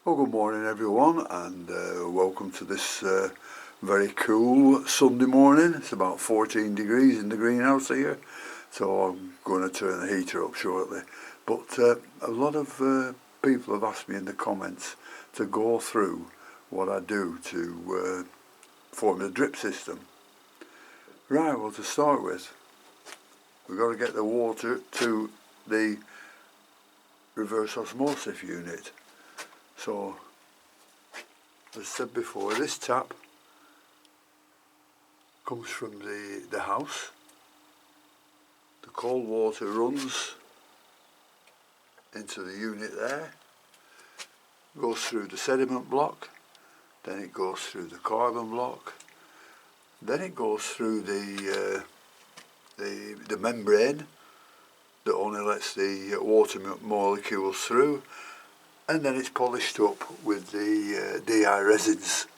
Well, good morning everyone, and welcome to this very cool Sunday morning. It's about 14 degrees in the greenhouse here, so I'm going to turn the heater up shortly. But a lot of people have asked me in the comments to go through what I do to form the drip system. Right, well, to start with, we've got to get the water to the reverse osmosis unit. So, as I said before, this tap comes from the house. The cold water runs into the unit there, goes through the sediment block, then it goes through the carbon block, then it goes through the membrane that only lets the water molecules through, and then it's polished up with the DI resins,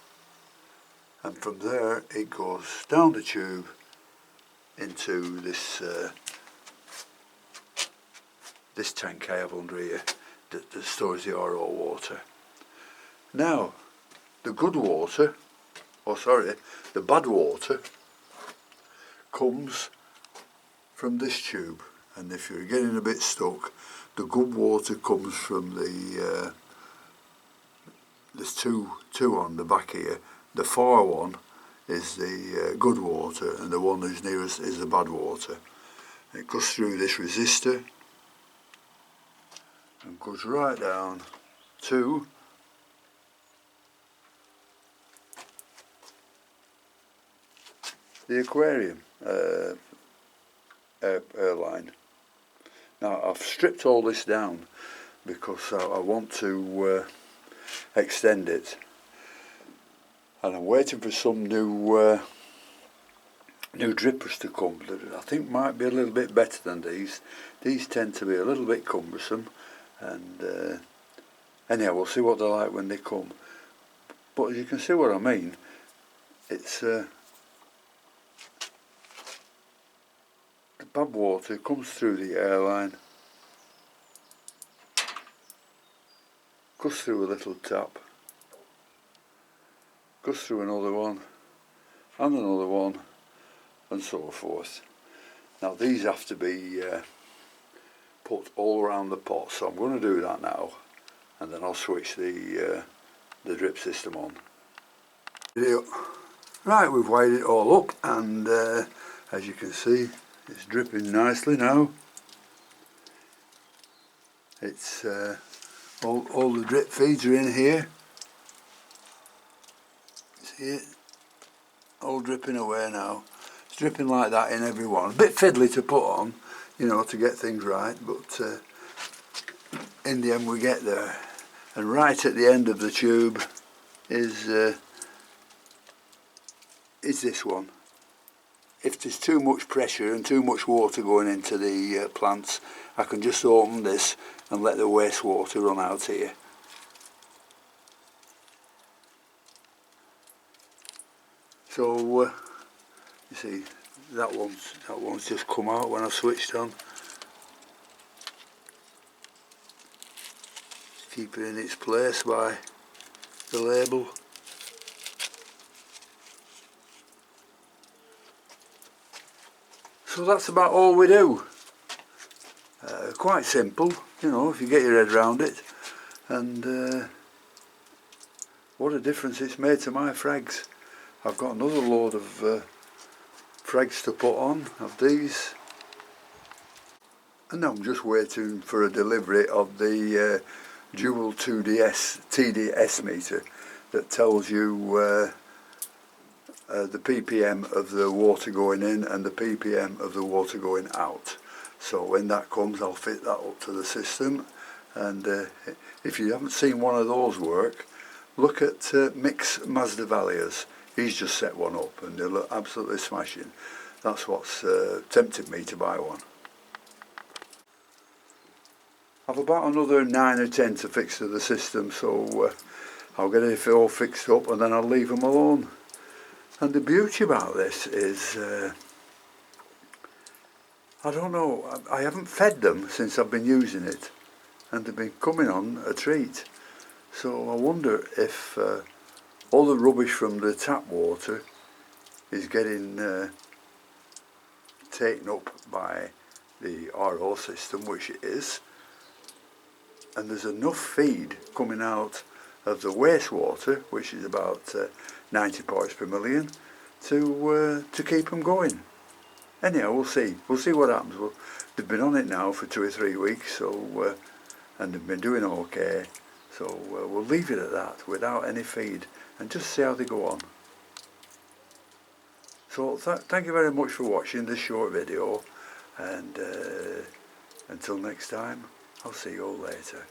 and from there it goes down the tube into this this tank I have under here that stores the RO water. Now, the good water, the bad water comes from this tube, and if you're getting a bit stuck, the good water comes from there's two on the back here. The far one is the good water, and the one that's nearest is the bad water. It goes through this resistor and goes right down to the aquarium airline. Now, I've stripped all this down because I want to extend it, and I'm waiting for some new drippers to come that I think might be a little bit better than these. These tend to be a little bit cumbersome, and anyhow, we'll see what they're like when they come. But you can see what I mean. It's the bad water comes through the airline, goes through a little tap, goes through another one, and another one, and so forth. Now, these have to be put all around the pot, so I'm going to do that now, and then I'll switch the drip system on. Right, we've wired it all up, and as you can see, it's dripping nicely now. It's all the drip feeds are in here. See it? All dripping away now. It's dripping like that in every one. A bit fiddly to put on, you know, to get things right, but in the end we get there. And right at the end of the tube is this one. If there's too much pressure and too much water going into the plants, I can just open this and let the wastewater run out here. So you see, that one's just come out when I switched on. Keep it in its place by the label. So that's about all we do. Quite simple, you know, if you get your head around it. And what a difference it's made to my frags. I've got another load of frags to put on, of these. And now I'm just waiting for a delivery of the dual TDS meter that tells you the ppm of the water going in and the ppm of the water going out. So when that comes, I'll fit that up to the system. And if you haven't seen one of those work, look at Mick's Mazda Valias. He's just set one up and they look absolutely smashing. That's what's tempted me to buy one. I've about another 9 or 10 to fix to the system, so I'll get it all fixed up and then I'll leave them alone. And the beauty about this is, I don't know, I haven't fed them since I've been using it, and they've been coming on a treat. So I wonder if all the rubbish from the tap water is getting taken up by the RO system, which it is, and there's enough feed coming out of the wastewater, which is about 90 parts per million, to keep them going. Anyhow, we'll see what happens. Well, they've been on it now for 2 or 3 weeks, so and they've been doing okay, so we'll leave it at that without any feed and just see how they go on. So thank you very much for watching this short video, and until next time, I'll see you all later.